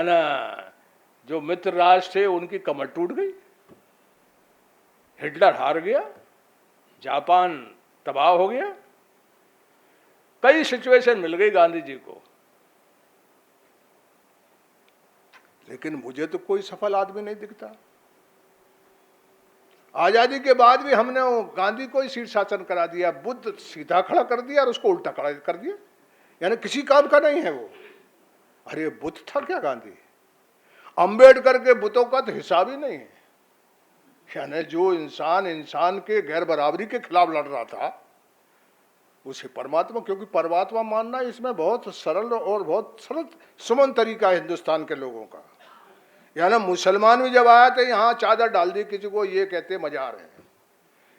या ना जो मित्र राष्ट्र थे उनकी कमर टूट गई, हिटलर हार गया, जापान तबाह हो गया, कई सिचुएशन मिल गई गांधी जी को। लेकिन मुझे तो कोई सफल आदमी नहीं दिखता। आजादी के बाद भी हमने गांधी को ही शीर्षासन करा दिया, बुद्ध सीधा खड़ा कर दिया और उसको उल्टा खड़ा कर दिया, यानी किसी काम का नहीं है वो। अरे बुद्ध था क्या गांधी? अंबेडकर के बुतों का तो हिसाब ही नहीं है। यानी जो इंसान इंसान के गैर बराबरी के खिलाफ लड़ रहा था उसे परमात्मा, क्योंकि परमात्मा मानना इसमें बहुत सरल और बहुत सरल सुमन तरीका है हिंदुस्तान के लोगों का। यानी मुसलमान भी जब आया तो यहाँ चादर डाल दी किसी को, ये कहते मजार है।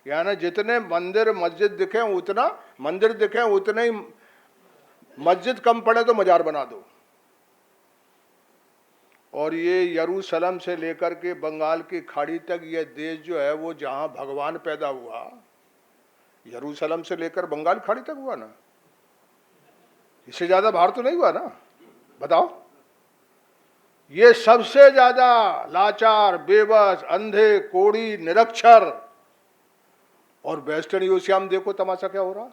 यानी जितने मंदिर मस्जिद दिखे उतना, मंदिर दिखे उतने ही मस्जिद कम पड़े तो मजार बना दो। और ये यरूशलेम से लेकर के बंगाल की खाड़ी तक ये देश जो है वो जहां भगवान पैदा हुआ, यरूशलेम से लेकर बंगाल खाड़ी तक हुआ ना, इससे ज्यादा बाहर तो नहीं हुआ ना, बताओ। ये सबसे ज्यादा लाचार, बेबस, अंधे, कोड़ी, निरक्षर, और वेस्टर्न यूरोप में देखो तमाशा क्या हो रहा,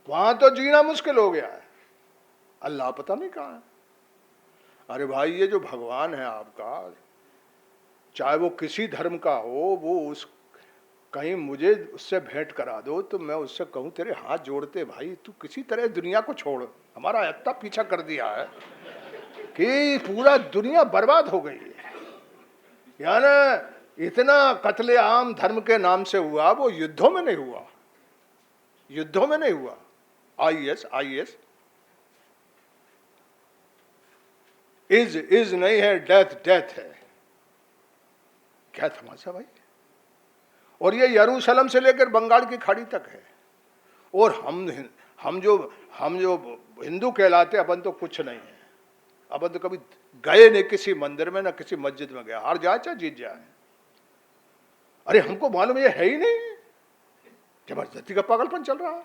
वहां तो जीना मुश्किल हो गया है, अल्लाह पता नहीं कहां है। अरे भाई ये जो भगवान है आपका, चाहे वो किसी धर्म का हो, वो उस कहीं मुझे उससे भेंट करा दो तो मैं उससे कहूं तेरे हाथ जोड़ते भाई तू किसी तरह दुनिया को छोड़, हमारा इतना पीछा कर दिया है कि पूरा दुनिया बर्बाद हो गई है। यानी इतना कत्ले आम धर्म के नाम से हुआ, वो युद्धों में नहीं हुआ, युद्धों में नहीं हुआ। आईएस इज नहीं है, डेथ है। क्या तमाशा भाई। और ये यरूशलेम से लेकर बंगाल की खाड़ी तक है। और हम जो हिंदू कहलाते, अपन तो कुछ नहीं है, अपन तो कभी गए नहीं किसी मंदिर में, ना किसी मस्जिद में गया, हार जाए चाहे जीत जाए। अरे हमको मालूम ये है ही नहीं, जबरदस्ती का पागलपन चल रहा है।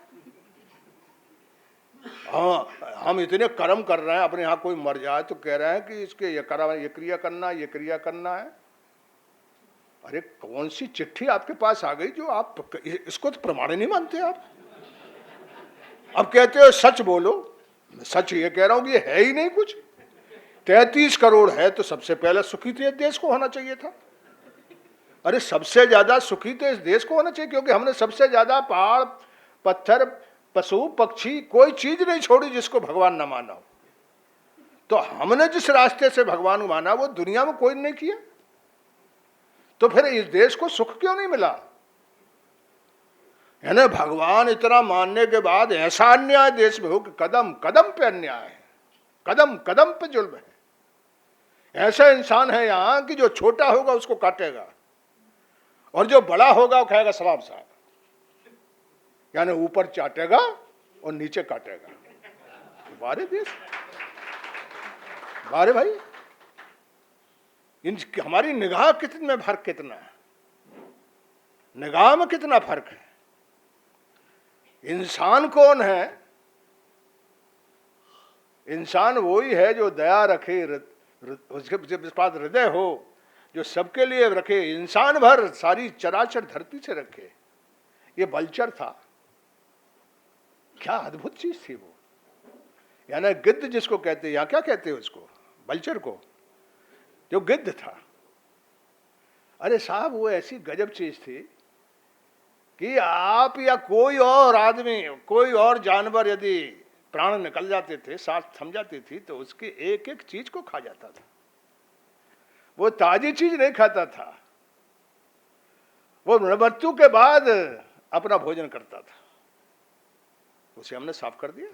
हाँ, हम इतने कर्म कर रहे हैं, अपने यहाँ कोई मर जाए तो कह रहे हैं कि इसके ये करा, ये क्रिया करना, ये क्रिया करना है। अरे कौन सी चिट्ठी आपके पास आ गई जो आप इसको तो प्रमाण नहीं मानते आप? अब कहते हो सच बोलो, सच ये कह रहा हूं कि ये है ही नहीं कुछ। 33 करोड़ है तो सबसे पहले सुखी तो इस देश को होना चाहिए था। अरे सबसे ज्यादा सुखी तो इस देश को होना चाहिए, क्योंकि हमने सबसे ज्यादा पहाड़, पत्थर, पशु, पक्षी, कोई चीज नहीं छोड़ी जिसको भगवान न माना हो। तो हमने जिस रास्ते से भगवान को माना वो दुनिया में कोई नहीं किया, तो फिर इस देश को सुख क्यों नहीं मिला? यानी भगवान इतना मानने के बाद ऐसा अन्याय देश में हो कि कदम कदम पे अन्याय है, कदम कदम पे जुल्म है। ऐसा इंसान है यहां कि जो छोटा होगा उसको काटेगा और जो बड़ा होगा वो कहेगा सलाम साहब, यानी ऊपर चाटेगा और नीचे काटेगा। बारे देश, बारे भाई, हमारी निगाह कितने में फर्क कितना है, निगाह में कितना फर्क है। इंसान कौन है? इंसान वही है जो दया रखे, उसके पास हृदय हो, जो सबके लिए रखे, इंसान भर सारी चराचर धरती से रखे। ये बलचर था, क्या अद्भुत चीज थी वो। यानी गिद्ध जिसको कहते हैं, यहां क्या कहते हैं उसको, बलचर को, जो गिद्ध था। अरे साहब वो ऐसी गजब चीज थी कि आप या कोई और आदमी, कोई और जानवर यदि प्राण निकल जाते थे, सांस थम जाती थी, तो उसकी एक एक चीज को खा जाता था। वो ताजी चीज नहीं खाता था, वो मृत्यु के बाद अपना भोजन करता था। उसे हमने साफ कर दिया।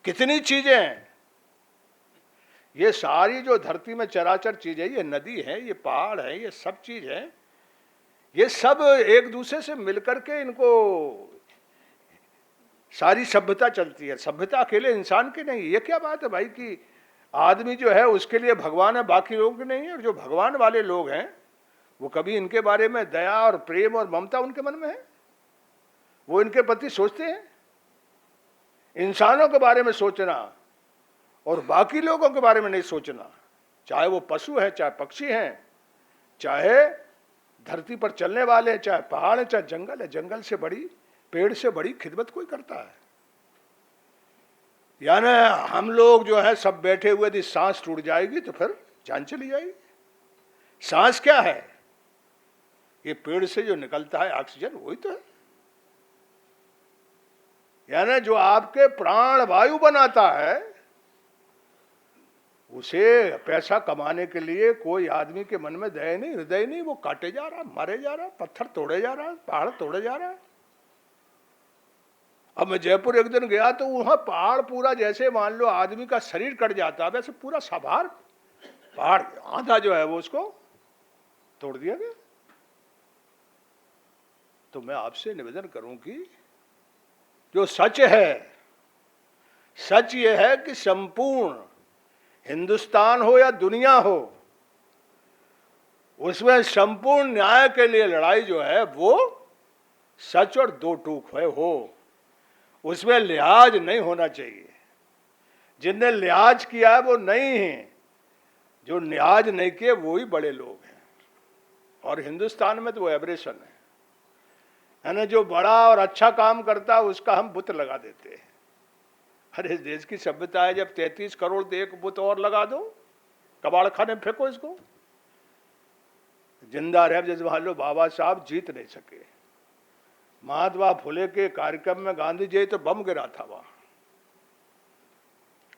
कितनी चीजें हैं ये सारी, जो धरती में चराचर चीजें, ये नदी है, ये पहाड़ है, ये सब चीज है, ये सब एक दूसरे से मिलकर के इनको सारी सभ्यता चलती है। सभ्यता अकेले इंसान की नहीं। ये क्या बात है भाई कि आदमी जो है उसके लिए भगवान है, बाकी लोग नहीं है। और जो भगवान वाले लोग हैं वो कभी इनके बारे में दया और प्रेम और ममता उनके मन में है? वो इनके प्रति सोचते हैं? इंसानों के बारे में सोचना और बाकी लोगों के बारे में नहीं सोचना, चाहे वो पशु हैं, चाहे पक्षी हैं, चाहे धरती पर चलने वाले हैं, चाहे पहाड़ है, चाहे जंगल है। जंगल से बड़ी, पेड़ से बड़ी खिदमत कोई करता है? यानी हम लोग जो है सब बैठे हुए, यदि सांस टूट जाएगी तो फिर जान चली जाएगी। सांस क्या है? ये पेड़ से जो निकलता है ऑक्सीजन, वही तो है। यानी जो आपके प्राण वायु बनाता है, उसे पैसा कमाने के लिए कोई आदमी के मन में दया नहीं, हृदय नहीं, वो काटे जा रहा, मारे जा रहा, पत्थर तोड़े जा रहा, पहाड़ तोड़े जा रहा है। अब मैं जयपुर एक दिन गया तो वहां पहाड़ पूरा, जैसे मान लो आदमी का शरीर कट जाता है वैसे पूरा सभार पहाड़ आधा जो है वो उसको तोड़ दिया गया। तो मैं आपसे निवेदन करूं कि जो सच है, सच ये है कि संपूर्ण हिंदुस्तान हो या दुनिया हो, उसमें संपूर्ण न्याय के लिए लड़ाई जो है वो सच और दो टूक है हो, उसमें लिहाज नहीं होना चाहिए। जिनने लिहाज किया है वो नहीं है, जो लिहाज नहीं किए वो ही बड़े लोग हैं। और हिंदुस्तान में तो वो एब्रेशन है, यानी जो बड़ा और अच्छा काम करता है उसका हम बुत लगा देते हैं। अरे इस देश की सभ्यता है, जब 33 करोड़ तो एक बुत और लगा दो, कबाड़ खाने फेंको इसको। जिंदा रह जैसे मान लो बाबा साहब जीत नहीं सके, महात्मा फुले के कार्यक्रम में गांधी जी तो बम गिरा था वहां।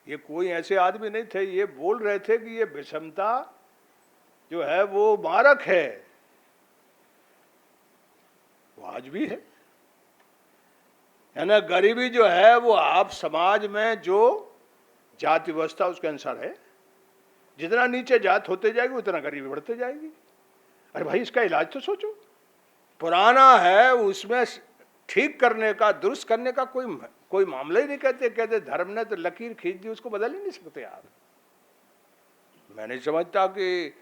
ये कोई ऐसे आदमी नहीं थे, ये बोल रहे थे कि ये विषमता जो है वो मारक है, वो आज भी है। यानी गरीबी जो है वो आप समाज में जो जाति व्यवस्था उसके अनुसार है, जितना नीचे जात होते जाएगी उतना गरीबी बढ़ते जाएगी। अरे भाई इसका इलाज तो सोचो। पुराना है उसमें ठीक करने का, दुरुस्त करने का कोई मामला ही नहीं। कहते धर्म ने तो लकीर खींच दी, उसको बदल ही नहीं सकते आप। मैं नहीं समझता कि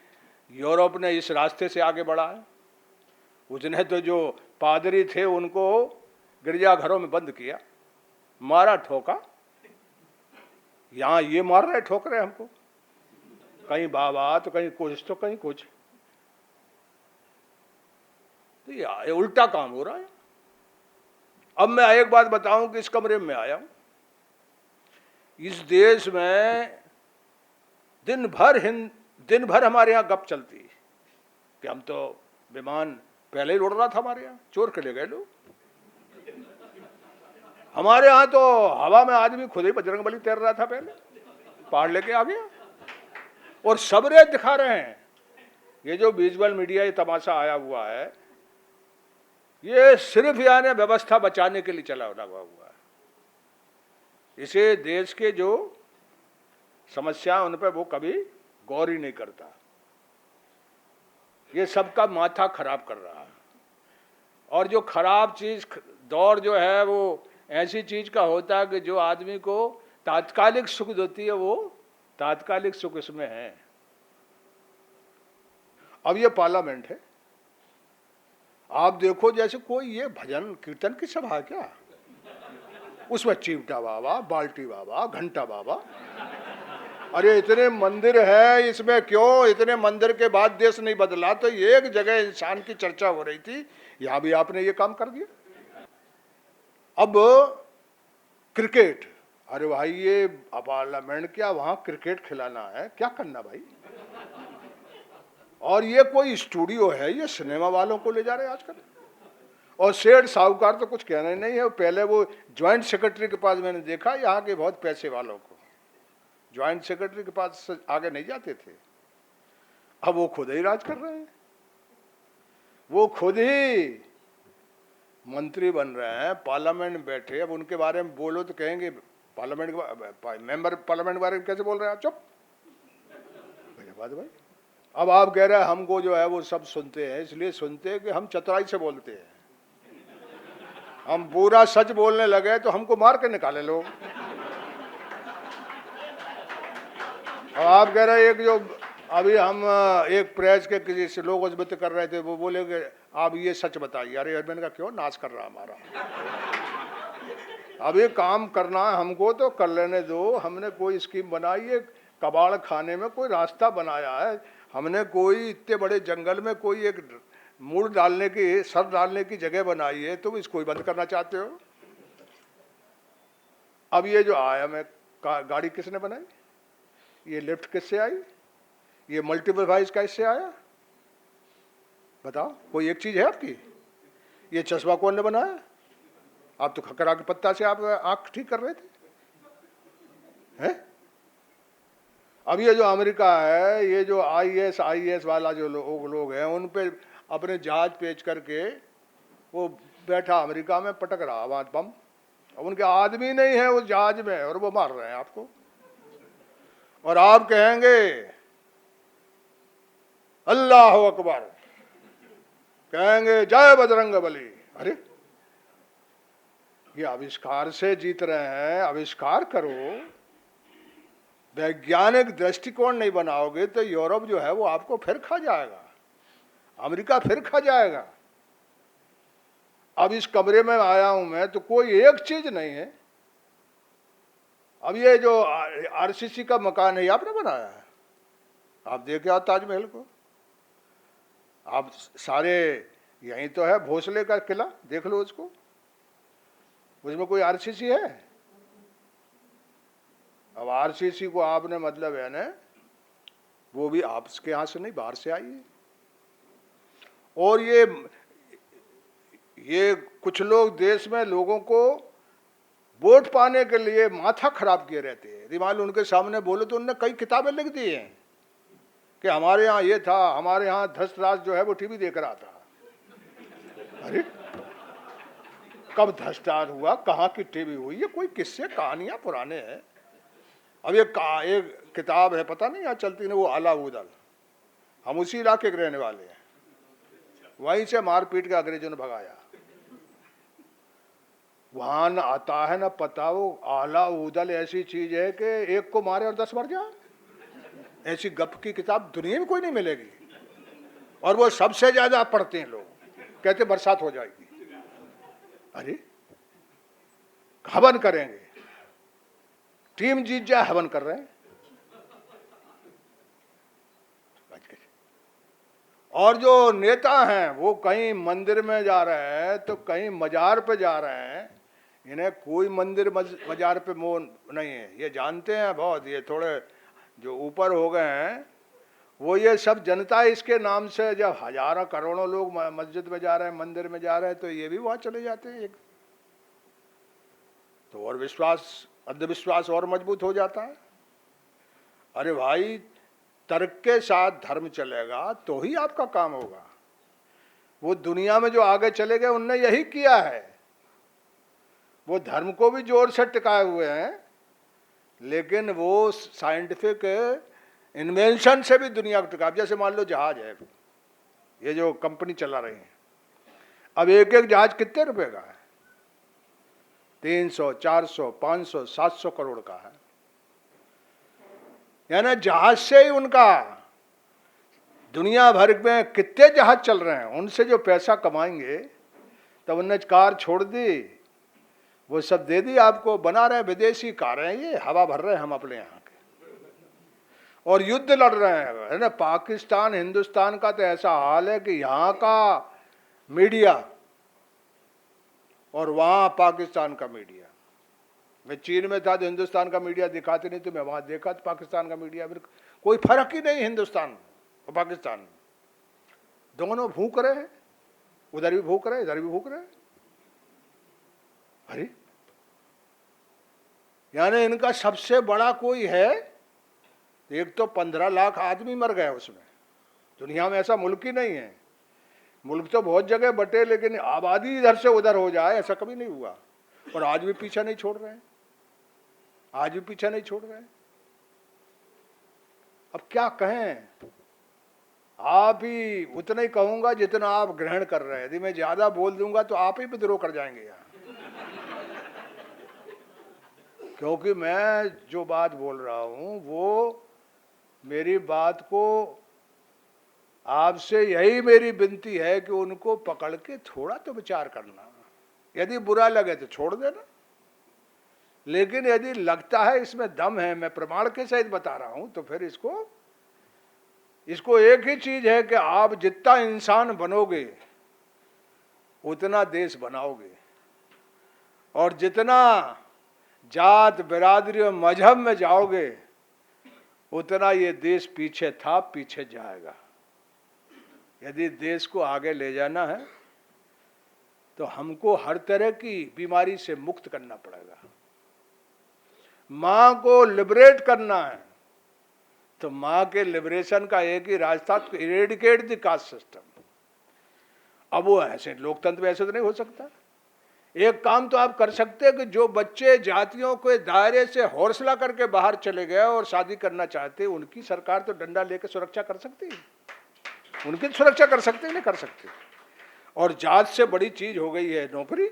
यूरोप ने इस रास्ते से आगे बढ़ा है। उसने तो जो पादरी थे उनको गिरजाघरों में बंद किया, मारा, ठोका। यहां ये मार रहे, ठोक रहे हमको, कहीं बाबा तो कहीं कुछ तो कहीं कुछ। तो ये उल्टा काम हो रहा है। अब मैं एक बात बताऊं कि इस कमरे में आया हूं, इस देश में दिन भर हमारे यहाँ गप चलती है कि हम तो विमान पहले ही उड़ रहा था, हमारे यहाँ चोर के ले गए लोग। हमारे यहाँ तो हवा में आदमी खुद ही बजरंगबली तैर रहा था, पहले पहाड़ लेके आ गया। और सबरे दिखा रहे हैं। ये जो विजुअल मीडिया ये तमाशा आया हुआ है, ये सिर्फ यानी व्यवस्था बचाने के लिए चला हुआ है। इसे देश के जो समस्या उन पर वो कभी गौर ही नहीं करता। ये सबका माथा खराब कर रहा है। और जो खराब चीज दौर जो है वो ऐसी चीज का होता है कि जो आदमी को तात्कालिक सुख देती है, वो तात्कालिक सुख इसमें है। अब ये पार्लियामेंट है, आप देखो जैसे कोई ये भजन कीर्तन की सभा है क्या? उसमें चिमटा बाबा, बाल्टी बाबा, घंटा बाबा। अरे इतने मंदिर है इसमें, क्यों इतने मंदिर के बाद देश नहीं बदला? तो एक जगह इंसान की चर्चा हो रही थी, यहां भी आपने ये काम कर दिया। अब क्रिकेट, अरे भाई ये पार्लियामेंट क्या वहां क्रिकेट खिलाना है? क्या करना भाई? और ये कोई स्टूडियो है? ये सिनेमा वालों को ले जा रहे हैं आजकल। और सेठ साहूकार तो कुछ कहना ही नहीं है। पहले वो ज्वाइंट सेक्रेटरी के पास मैंने देखा, यहाँ के बहुत पैसे वालों को ज्वाइंट सेक्रेटरी के पास आगे नहीं जाते थे। अब वो खुद ही राज कर रहे हैं, वो खुद ही मंत्री बन रहे हैं, पार्लियामेंट में बैठे। अब उनके बारे में बोलो तो कहेंगे पार्लियामेंट मेंबर पार्लियामेंट के बारे में कैसे बोल रहे हैं आप? चुप बात भाई। अब आप कह रहे हैं हमको जो है वो सब सुनते हैं, इसलिए सुनते हैं कि हम चतुराई से बोलते हैं। हम पूरा सच बोलने लगे तो हमको मार के निकाले लोग। और आप कह रहे हैं एक जो अभी हम एक प्रेस के किसी से लोग उज्जत कर रहे थे, वो बोले कि आप ये सच बताइए। अरे मैंने कहा क्यों नाश कर रहा हमारा, अब ये काम करना है हमको तो कर लेने दो। हमने कोई स्कीम बनाई है, कबाड़ खाने में कोई रास्ता बनाया है, हमने कोई इतने बड़े जंगल में कोई एक मूड़ डालने की, सर डालने की जगह बनाई है, तुम इसको ही बंद करना चाहते हो। अब ये जो आया मैं गाड़ी किसने बनाई, ये लिफ्ट किससे आई, ये मल्टीपल वाइज कैसे आया, बताओ। कोई एक चीज है आपकी, ये चश्मा कौन ने बनाया, आप तो खकरा के पत्ता से आप आंख ठीक कर रहे थे हैं? अब ये जो अमेरिका है, ये जो आईएस वाला जो लोग हैं, उन पे अपने जहाज पेच करके वो बैठा अमेरिका में पटक रहा वहां बम। अब उनके आदमी नहीं है उस जहाज में और वो मार रहे हैं आपको, और आप कहेंगे अल्लाह अकबर, कहेंगे जय बजरंग बली। अरे ये आविष्कार से जीत रहे हैं, आविष्कार करो। वैज्ञानिक दृष्टिकोण नहीं बनाओगे तो यूरोप जो है वो आपको फिर खा जाएगा, अमेरिका फिर खा जाएगा। अब इस कमरे में आया हूं मैं तो कोई एक चीज नहीं है। अब ये जो आरसीसी का मकान है, आपने बनाया है, आप देखे आओ ताजमहल को, आप सारे यहीं तो है, भोसले का किला देख लो उसको, उसमें कोई आरसीसी है। अब आरसीसी को आपने मतलब है ना, वो भी आपके यहां से नहीं बाहर से आई है। और ये कुछ लोग देश में लोगों को वोट पाने के लिए माथा खराब किए रहते हैं। रिमाल उनके सामने बोले तो उन्होंने कई किताबें लिख दी हैं कि हमारे यहाँ ये था, हमारे यहाँ धृतराज जो है वो टीवी देख रहा था। अरे कब धृतराज हुआ, कहाँ की टीवी हुई, ये कोई किस्से कहानियां पुराने हैं। अब एक किताब है, पता नहीं यहाँ चलती नहीं, वो आला उदल, हम उसी इलाके के रहने वाले हैं, वहीं से मारपीट के अंग्रेजों ने भगाया। वहां न आता है न पता, वो आला उदल ऐसी चीज है कि एक को मारे और 10 मर जाए, ऐसी गप की किताब दुनिया में कोई नहीं मिलेगी। और वो सबसे ज्यादा पढ़ते हैं लोग, कहते बरसात हो जाएगी। अरे हवन करेंगे, टीम जीत जाए, हवन कर रहे हैं। और जो नेता हैं वो कहीं मंदिर में जा रहे हैं तो कहीं मजार पे जा रहे हैं। इन्हें कोई मंदिर मजार पे मोह नहीं है, ये जानते हैं बहुत, ये थोड़े जो ऊपर हो गए हैं वो, ये सब जनता इसके नाम से जब हजारों करोड़ों लोग मस्जिद में जा रहे हैं, मंदिर में जा रहे हैं, तो ये भी वहां चले जाते हैं। तो और विश्वास, अंधविश्वास और मजबूत हो जाता है। अरे भाई, तर्क के साथ धर्म चलेगा तो ही आपका काम होगा। वो दुनिया में जो आगे चले गए उनने यही किया है, वो धर्म को भी जोर से टिकाए हुए हैं, लेकिन वो साइंटिफिक इन्वेंशन से भी दुनिया को टिका। जैसे मान लो जहाज है, ये जो कंपनी चला रही है, अब एक एक जहाज कितने रुपए का है, 300, 400, 500, 700 करोड़ का है। यानी जहाज से ही उनका दुनिया भर में कितने जहाज चल रहे हैं, उनसे जो पैसा कमाएंगे, तब उन्होंने कार छोड़ दी, वो सब दे दी आपको, बना रहे विदेशी कारें, ये हवा भर रहे हैं हम अपने यहाँ के, और युद्ध लड़ रहे हैं, है ना। पाकिस्तान हिंदुस्तान का तो ऐसा हाल है कि यहाँ का मीडिया और वहाँ पाकिस्तान का मीडिया। मैं चीन में था तो हिंदुस्तान का मीडिया दिखाते नहीं, तो मैं वहाँ देखा तो पाकिस्तान का मीडिया, फिर कोई फर्क ही नहीं हिंदुस्तान और पाकिस्तान में, दोनों भूख रहे हैं, उधर भी भूख रहे, इधर भी भूख रहे। अरे यानी इनका सबसे बड़ा कोई है, एक तो 15 लाख आदमी मर गए उसमें। दुनिया में ऐसा मुल्क ही नहीं है, मुल्क तो बहुत जगह बटे, लेकिन आबादी इधर से उधर हो जाए ऐसा कभी नहीं हुआ। और आज भी पीछा नहीं छोड़ रहे हैं, आज भी पीछा नहीं छोड़ रहे हैं। अब क्या कहें, आप ही उतना ही कहूंगा जितना आप ग्रहण कर रहे हैं। यदि मैं ज्यादा बोल दूंगा तो आप ही विद्रोह कर जाएंगे यहाँ। क्योंकि मैं जो बात बोल रहा हूं वो मेरी बात को आपसे यही मेरी विनती है कि उनको पकड़ के थोड़ा तो विचार करना। यदि बुरा लगे तो छोड़ देना, लेकिन यदि लगता है इसमें दम है, मैं प्रमाण के सहित बता रहा हूं, तो फिर इसको एक ही चीज है कि आप जितना इंसान बनोगे उतना देश बनाओगे, और जितना जात बिरादरी और मजहब में जाओगे उतना ये देश पीछे था, पीछे जाएगा। यदि देश को आगे ले जाना है तो हमको हर तरह की बीमारी से मुक्त करना पड़ेगा। मां को लिबरेट करना है तो मां के लिबरेशन का एक ही रास्ता, इरेडिकेट द कास्ट सिस्टम। अब वो ऐसे लोकतंत्र में ऐसे तो नहीं हो सकता। एक काम तो आप कर सकते हैं कि जो बच्चे जातियों के दायरे से हौसला करके बाहर चले गए और शादी करना चाहते, उनकी सरकार तो डंडा लेकर सुरक्षा कर सकती है, उनकी सुरक्षा कर सकते नहीं कर सकते। और जात से बड़ी चीज हो गई है नौकरी,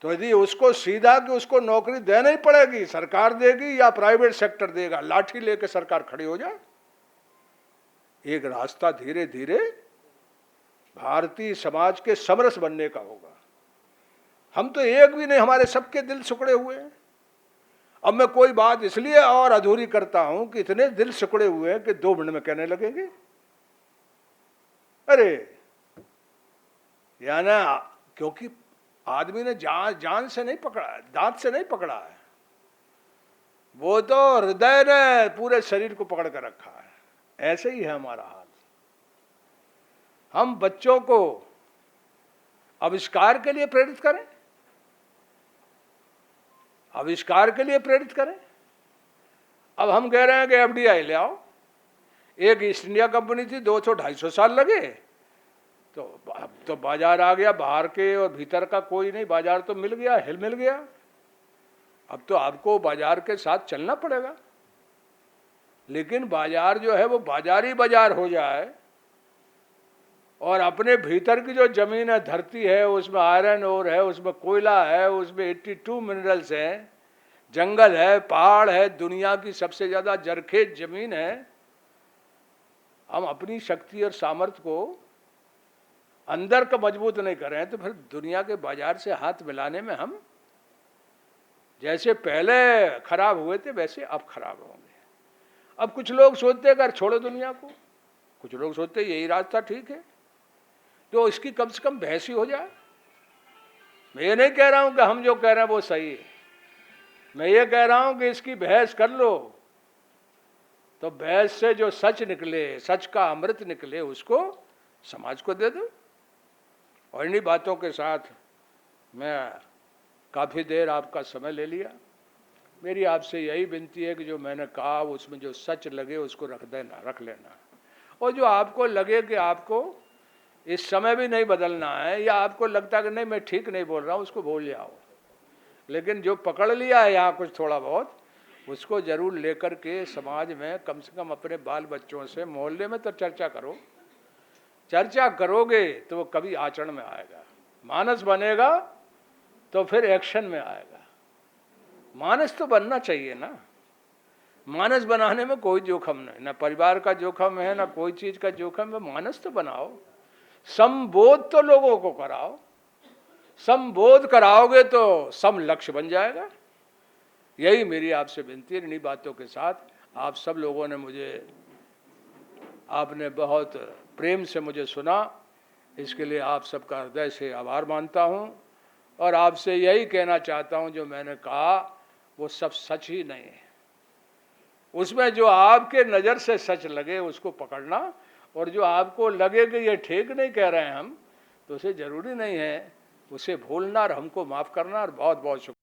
तो यदि उसको सीधा कि उसको नौकरी देना ही पड़ेगी, सरकार देगी या प्राइवेट सेक्टर देगा, लाठी लेके सरकार खड़ी हो जाए। एक रास्ता धीरे धीरे भारतीय समाज के समरस बनने का होगा। हम तो एक भी नहीं, हमारे सबके दिल सिकुड़े हुए हैं। अब मैं कोई बात इसलिए और अधूरी करता हूं कि इतने दिल सिकुड़े हुए हैं कि 2 मिनट में कहने लगेंगे। अरे या ना, क्योंकि आदमी ने जान से नहीं पकड़ा, दांत से नहीं पकड़ा है, वो तो हृदय ने पूरे शरीर को पकड़ कर रखा है। ऐसे ही है हमारा हाल। हम बच्चों को आविष्कार के लिए प्रेरित करें, आविष्कार के लिए प्रेरित करें। अब हम कह रहे हैं कि एफडीआई ले आओ। एक ईस्ट इंडिया कंपनी थी, 200-250 साल लगे, तो अब तो बाजार आ गया, बाहर के और भीतर का कोई नहीं, बाजार तो मिल गया, हिल मिल गया। अब तो आपको बाजार के साथ चलना पड़ेगा, लेकिन बाजार जो है वो बाजारी बाजार हो जाए, और अपने भीतर की जो जमीन है, धरती है, उसमें आयरन ओर है, उसमें कोयला है, उसमें 82 मिनरल्स हैं, जंगल है, पहाड़ है, दुनिया की सबसे ज्यादा जरखेज जमीन है। हम अपनी शक्ति और सामर्थ्य को अंदर का मजबूत नहीं कर रहे हैं, तो फिर दुनिया के बाजार से हाथ मिलाने में हम जैसे पहले खराब हुए थे वैसे अब खराब होंगे। अब कुछ लोग सोचते हैं कि छोड़ो दुनिया को, कुछ लोग सोचते हैं यही रास्ता ठीक है, तो इसकी कम से कम बहस ही हो जाए। मैं ये नहीं कह रहा हूं कि हम जो कह रहे हैं वो सही है, मैं ये कह रहा हूं कि इसकी बहस कर लो, तो बहस से जो सच निकले, सच का अमृत निकले, उसको समाज को दे दो। और इन्हीं बातों के साथ मैं काफ़ी देर आपका समय ले लिया। मेरी आपसे यही विनती है कि जो मैंने कहा उसमें जो सच लगे उसको रख लेना, और जो आपको लगे कि आपको इस समय भी नहीं बदलना है, या आपको लगता है कि नहीं मैं ठीक नहीं बोल रहा हूँ, उसको भूल जाओ। लेकिन जो पकड़ लिया है यहाँ कुछ थोड़ा बहुत, उसको जरूर लेकर के समाज में कम से कम अपने बाल बच्चों से, मोहल्ले में तो चर्चा करो। चर्चा करोगे तो वो कभी आचरण में आएगा, मानस बनेगा तो फिर एक्शन में आएगा। मानस तो बनना चाहिए ना, मानस बनाने में कोई जोखम नहीं, ना परिवार का जोखम है, ना कोई चीज का जोखम है। मानस तो बनाओ, संबोध तो लोगों को कराओ, संबोध कराओगे तो सम लक्ष्य बन जाएगा। यही मेरी आपसे विनती है। इन्हीं बातों के साथ आप सब लोगों ने आपने बहुत प्रेम से मुझे सुना, इसके लिए आप सबका हृदय से आभार मानता हूँ। और आपसे यही कहना चाहता हूँ, जो मैंने कहा वो सब सच ही नहीं है, उसमें जो आपके नज़र से सच लगे उसको पकड़ना, और जो आपको लगे कि ये ठीक नहीं कह रहे हैं हम, तो उसे ज़रूरी नहीं है, उसे भूलना और हमको माफ़ करना। और बहुत बहुत शुक्रिया।